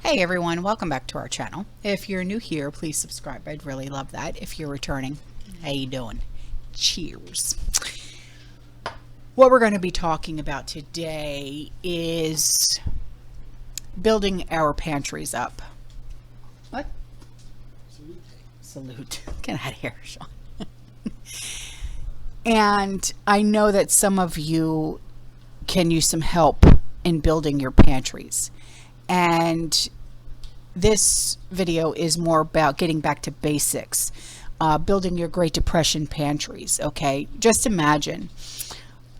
Hey everyone, welcome back to our channel. If you're new here, please subscribe. I'd really love that. If you're returning, how you doing? Cheers. What we're going to be talking about today is building our pantries up. What? Salute. Get out of here, Sean. And I know that some of you can use some help in building your pantries. And this video is more about getting back to basics, building your Great Depression pantries, okay? Just imagine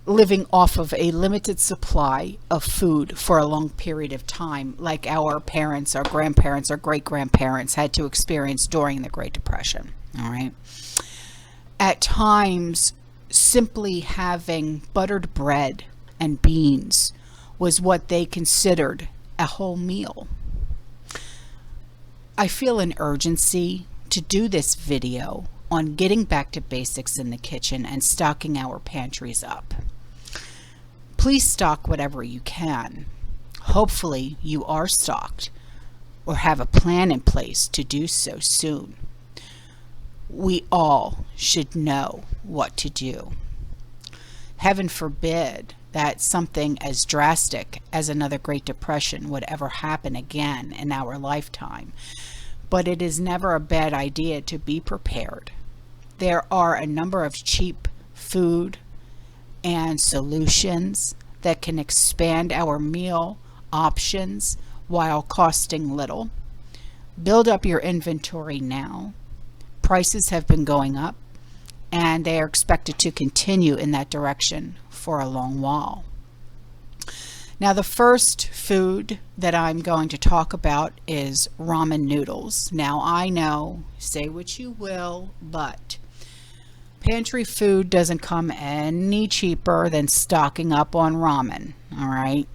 living off of a limited supply of food for a long period of time, like our parents, our grandparents, our great-grandparents had to experience during the Great Depression, all right? At times, simply having buttered bread and beans was what they considered a whole meal. I feel an urgency to do this video on getting back to basics in the kitchen and stocking our pantries up. Please stock whatever you can. Hopefully you are stocked or have a plan in place to do so soon. We all should know what to do. Heaven forbid that something as drastic as another Great Depression would ever happen again in our lifetime. But it is never a bad idea to be prepared. There are a number of cheap food and solutions that can expand our meal options while costing little. Build up your inventory now. Prices have been going up, and they are expected to continue in that direction for a long while. Now, the first food that I'm going to talk about is ramen noodles. Now, I know, say what you will, but pantry food doesn't come any cheaper than stocking up on ramen, all right?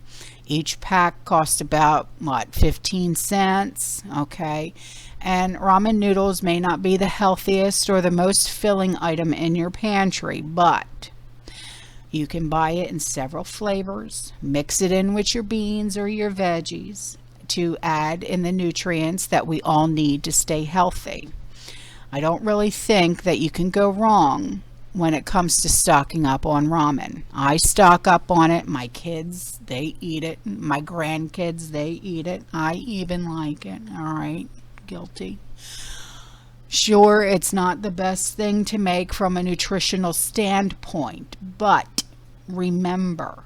Each pack costs about, what, 15 cents, okay? And ramen noodles may not be the healthiest or the most filling item in your pantry, but you can buy it in several flavors, mix it in with your beans or your veggies to add in the nutrients that we all need to stay healthy. I don't really think that you can go wrong when it comes to stocking up on ramen. I stock up on it. My kids, they eat it. My grandkids, they eat it. I even like it. All right. Guilty. Sure, it's not the best thing to make from a nutritional standpoint, but remember,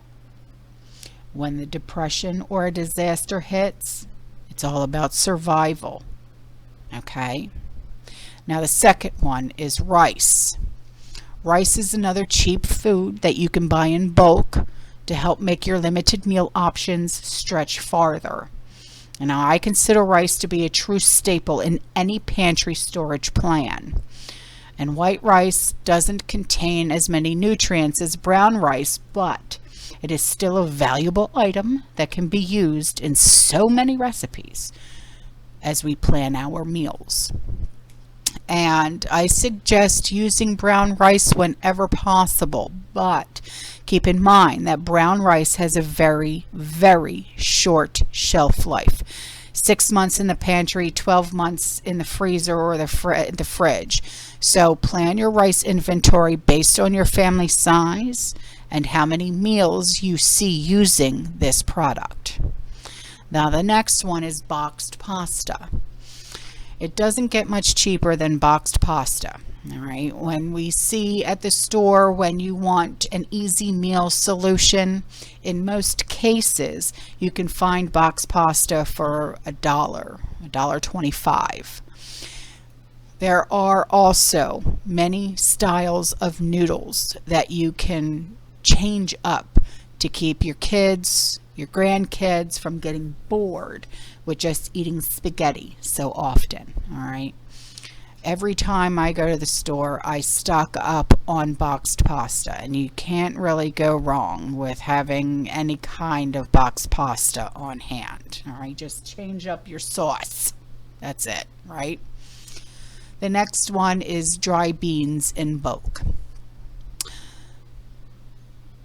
when the depression or a disaster hits, it's all about survival. Okay? Now, the second one is rice. Rice is another cheap food that you can buy in bulk to help make your limited meal options stretch farther. And now, I consider rice to be a true staple in any pantry storage plan. And white rice doesn't contain as many nutrients as brown rice, but it is still a valuable item that can be used in so many recipes as we plan our meals. And I suggest using brown rice whenever possible, but keep in mind that brown rice has a very, very short shelf life. 6 months in the pantry, 12 months in the freezer or the fridge. So plan your rice inventory based on your family size and how many meals you see using this product. Now, the next one is boxed pasta. It doesn't get much cheaper than boxed pasta, all right? When we see at the store, when you want an easy meal solution, in most cases, you can find boxed pasta for $1.25. There are also many styles of noodles that you can change up to keep your kids, your grandkids from getting bored with just eating spaghetti so often, all right? Every time I go to the store, I stock up on boxed pasta, and you can't really go wrong with having any kind of boxed pasta on hand, all right? Just change up your sauce. That's it, right? The next one is dry beans in bulk.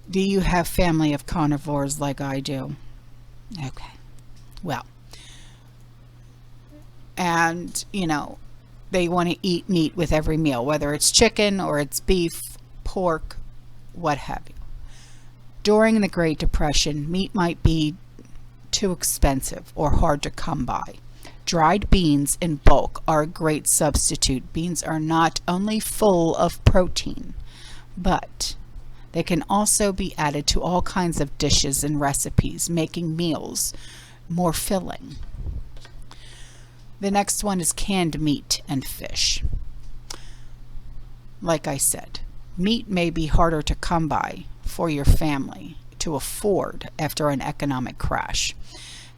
Do you have family of carnivores like I do? Okay. Well, and they want to eat meat with every meal, whether it's chicken or it's beef, pork, what have you. During the Great Depression, meat might be too expensive or hard to come by. Dried beans in bulk are a great substitute. Beans are not only full of protein, but they can also be added to all kinds of dishes and recipes, making meals more filling. The next one is canned meat and fish. Like I said, meat may be harder to come by for your family to afford after an economic crash.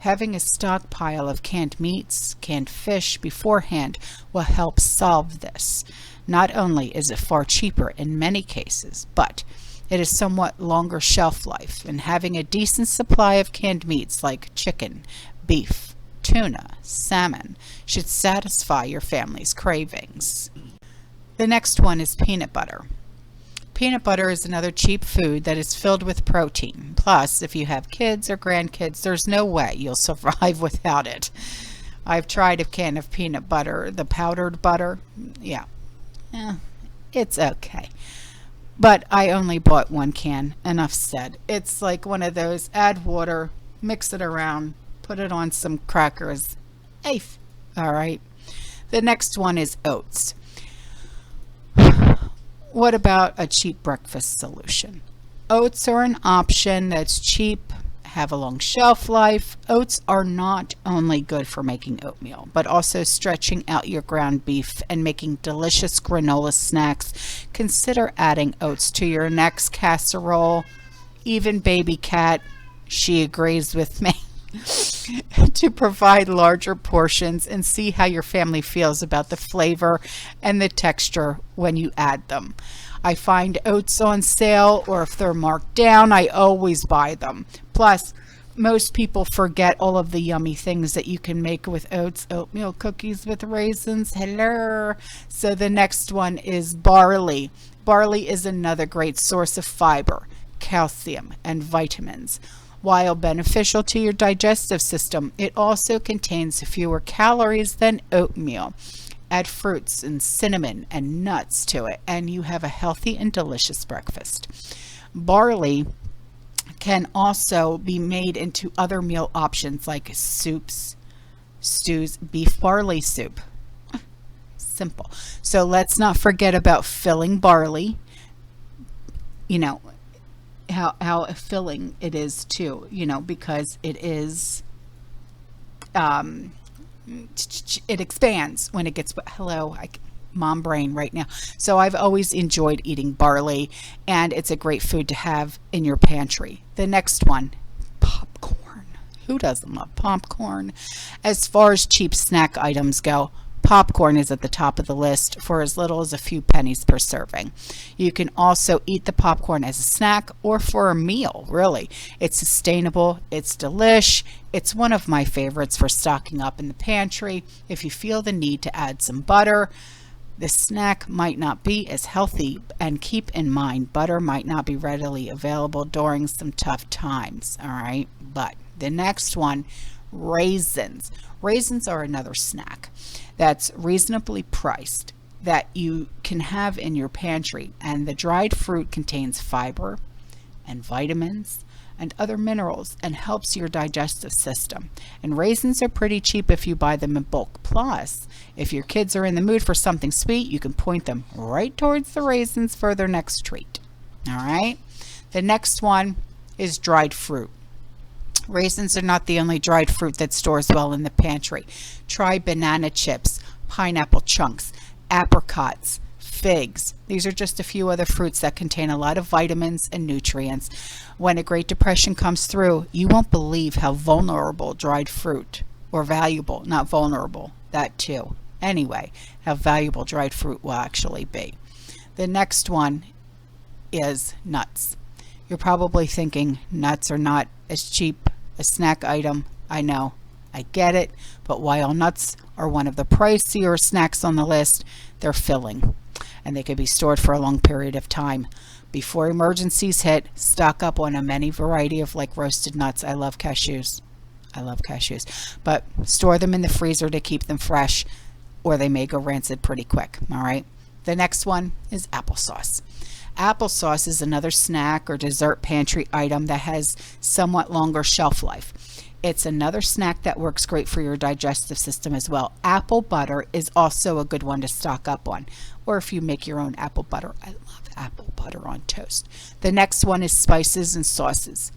Having a stockpile of canned meats, canned fish beforehand will help solve this. Not only is it far cheaper in many cases, but it is somewhat longer shelf life, and having a decent supply of canned meats like chicken, beef, tuna, salmon should satisfy your family's cravings. The next one is peanut butter. Peanut butter is another cheap food that is filled with protein. Plus, if you have kids or grandkids, there's no way you'll survive without it. I've tried a can of peanut butter, the powdered butter. Yeah, it's okay. But I only bought one can, enough said. It's like one of those, add water, mix it around, put it on some crackers. All right. The next one is oats. What about a cheap breakfast solution? Oats are an option that's cheap, have a long shelf life. Oats are not only good for making oatmeal, but also stretching out your ground beef and making delicious granola snacks. Consider adding oats to your next casserole. Even baby cat, she agrees with me. To provide larger portions and see how your family feels about the flavor and the texture when you add them. I find oats on sale, or if they're marked down, I always buy them. Plus, most people forget all of the yummy things that you can make with oats. Oatmeal cookies with raisins. Hello. So the next one is barley. Barley is another great source of fiber, calcium, and vitamins. While beneficial to your digestive system, it also contains fewer calories than oatmeal. Add fruits and cinnamon and nuts to it, and you have a healthy and delicious breakfast. Barley can also be made into other meal options like soups, stews, beef barley soup. Simple. So let's not forget about filling barley. How filling it is too, because it is, it expands when it gets, mom brain right now. So I've always enjoyed eating barley, and it's a great food to have in your pantry. The next one, popcorn. Who doesn't love popcorn? As far as cheap snack items go, popcorn is at the top of the list for as little as a few pennies per serving. You can also eat the popcorn as a snack or for a meal, really. It's sustainable, it's delish, it's one of my favorites for stocking up in the pantry. If you feel the need to add some butter, the snack might not be as healthy, and keep in mind, butter might not be readily available during some tough times, all right? But the next one, raisins. Raisins are another snack that's reasonably priced that you can have in your pantry, and the dried fruit contains fiber and vitamins and other minerals and helps your digestive system. And raisins are pretty cheap if you buy them in bulk. Plus, if your kids are in the mood for something sweet, you can point them right towards the raisins for their next treat. All right? The next one is dried fruit. Raisins are not the only dried fruit that stores well in the pantry. Try banana chips, pineapple chunks, apricots, figs. These are just a few other fruits that contain a lot of vitamins and nutrients. When a Great Depression comes through, you won't believe how vulnerable dried fruit, or valuable, not vulnerable, that too. Anyway, how valuable dried fruit will actually be. The next one is nuts. You're probably thinking nuts are not as cheap a snack item. I know, I get it, but while nuts are one of the pricier snacks on the list, they're filling, and they can be stored for a long period of time. Before emergencies hit, stock up on a many variety of roasted nuts. I love cashews. I love cashews. But store them in the freezer to keep them fresh, or they may go rancid pretty quick. All right. The next one is applesauce. Applesauce is another snack or dessert pantry item that has somewhat longer shelf life. It's another snack that works great for your digestive system as well. Apple butter is also a good one to stock up on, or if you make your own apple butter. I love apple butter on toast. The next one is spices and sauces.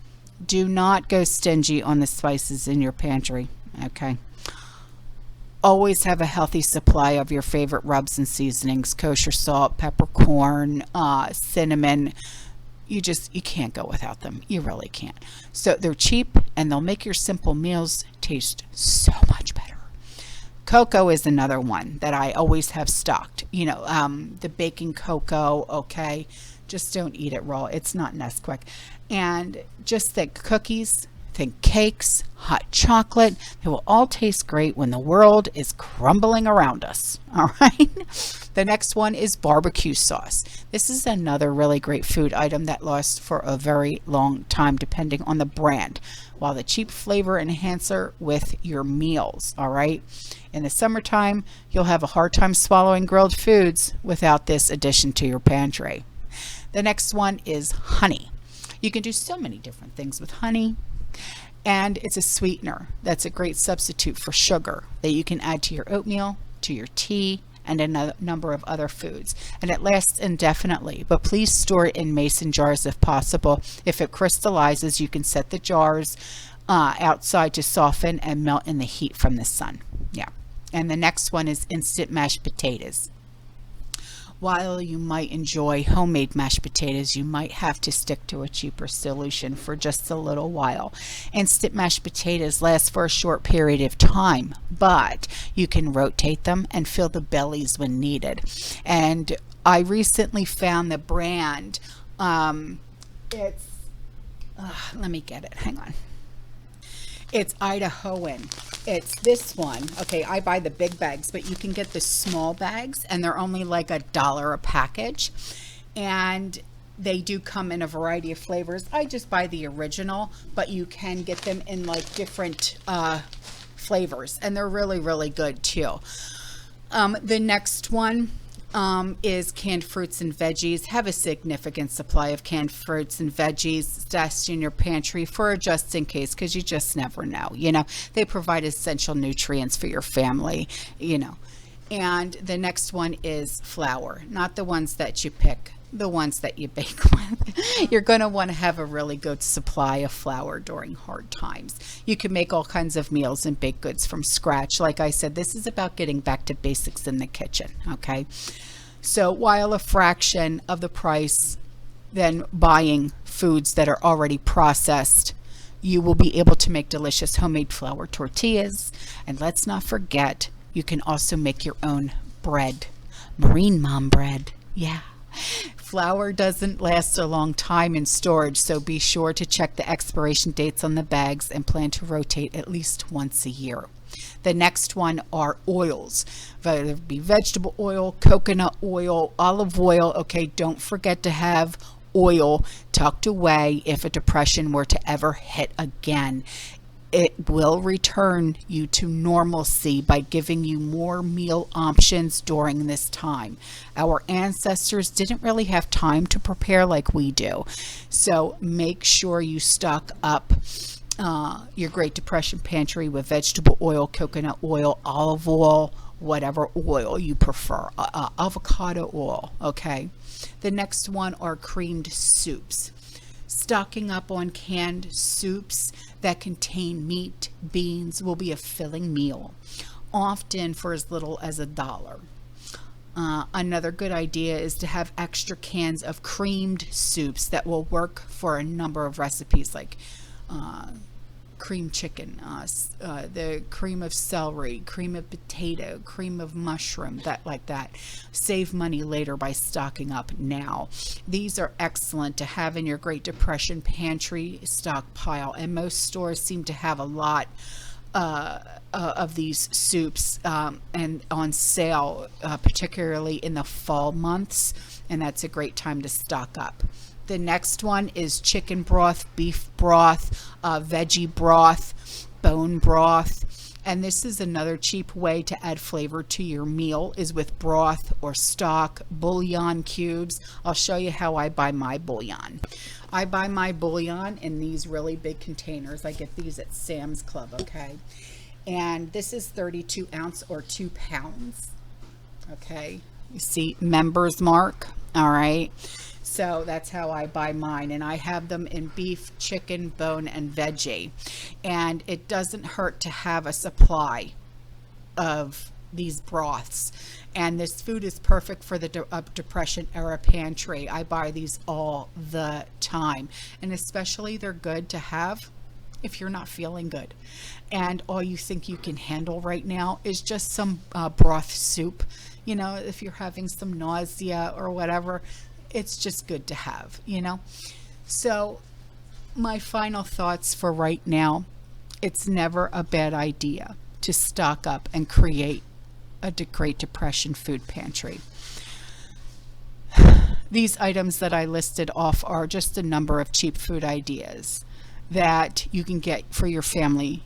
Do not go stingy on the spices in your pantry, okay? Always have a healthy supply of your favorite rubs and seasonings: kosher salt, peppercorn, cinnamon. You can't go without them. You really can't. So they're cheap and they'll make your simple meals taste so much better. Cocoa is another one that I always have stocked. You know, the baking cocoa, okay? Just don't eat it raw. It's not Nesquik. And just think cookies, think cakes, hot chocolate. They will all taste great when the world is crumbling around us. All right. The next one is barbecue sauce. This is another really great food item that lasts for a very long time depending on the brand, while the cheap flavor enhancer with your meals. All right. In the summertime, you'll have a hard time swallowing grilled foods without this addition to your pantry. The next one is honey. You can do so many different things with honey. And it's a sweetener that's a great substitute for sugar that you can add to your oatmeal, to your tea, and a number of other foods. And it lasts indefinitely, but please store it in mason jars if possible. If it crystallizes, you can set the jars outside to soften and melt in the heat from the sun. Yeah. And the next one is instant mashed potatoes. While you might enjoy homemade mashed potatoes, you might have to stick to a cheaper solution for just a little while. Instant mashed potatoes last for a short period of time, but you can rotate them and fill the bellies when needed. And I recently found the brand. Let me get it. Hang on. It's Idahoan. It's this one. Okay, I buy the big bags, but you can get the small bags, and they're only like $1 a package. And they do come in a variety of flavors. I just buy the original, but you can get them in like different flavors, and they're really, really good too. The next one is canned fruits and veggies. Have a significant supply of canned fruits and veggies stashed in your pantry for a just in case, because you just never know. You know, they provide essential nutrients for your family, you know. And the next one is flour, not the ones that you pick, the ones that you bake with. You're going to want to have a really good supply of flour during hard times. You can make all kinds of meals and baked goods from scratch. Like I said, this is about getting back to basics in the kitchen, okay? So while a fraction of the price than buying foods that are already processed, you will be able to make delicious homemade flour tortillas. And let's not forget, you can also make your own bread. Marine Mom bread. Yeah. Flour doesn't last a long time in storage, so be sure to check the expiration dates on the bags and plan to rotate at least once a year. The next one are oils, whether it be vegetable oil, coconut oil, olive oil. Okay, don't forget to have oil tucked away if a depression were to ever hit again. It will return you to normalcy by giving you more meal options during this time. Our ancestors didn't really have time to prepare like we do. So make sure you stock up your Great Depression pantry with vegetable oil, coconut oil, olive oil, whatever oil you prefer, avocado oil, okay? The next one are creamed soups. Stocking up on canned soups that contain meat, beans will be a filling meal, often for as little as $1. Another good idea is to have extra cans of creamed soups that will work for a number of recipes, like cream chicken, the cream of celery, cream of potato, cream of mushroom, like that. Save money later by stocking up now. These are excellent to have in your Great Depression pantry stockpile, and most stores seem to have a lot of these soups and on sale, particularly in the fall months, and that's a great time to stock up. The next one is chicken broth, beef broth, veggie broth. bone broth. And this is another cheap way to add flavor to your meal, is with broth or stock, bouillon cubes. I'll show you how I buy my bouillon. I buy my bouillon in these really big containers. I get these at Sam's Club, okay? And this is 32 ounce or 2 pounds, okay? You see members mark, all right? So that's how I buy mine, and I have them in beef, chicken, bone, and veggie. And it doesn't hurt to have a supply of these broths. And this food is perfect for the Depression era pantry. I buy these all the time, and especially they're good to have if you're not feeling good and all you think you can handle right now is just some broth soup. You know, if you're having some nausea or whatever, it's just good to have, you know. So my final thoughts for right now: it's never a bad idea to stock up and create a Great Depression food pantry. These items that I listed off are just a number of cheap food ideas that you can get for your family,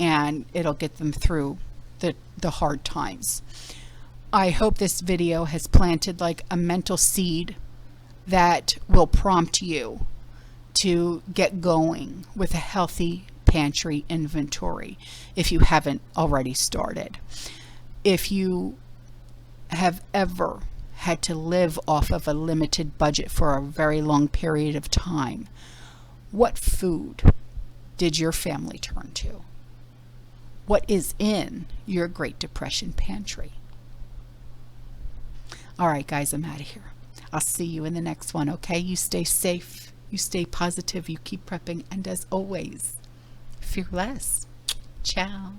and it'll get them through the hard times. I hope this video has planted like a mental seed that will prompt you to get going with a healthy pantry inventory if you haven't already started. If you have ever had to live off of a limited budget for a very long period of time, what food did your family turn to? What is in your Great Depression pantry? All right, guys, I'm out of here. I'll see you in the next one, okay? You stay safe, you stay positive, you keep prepping, and as always, fear less. Ciao.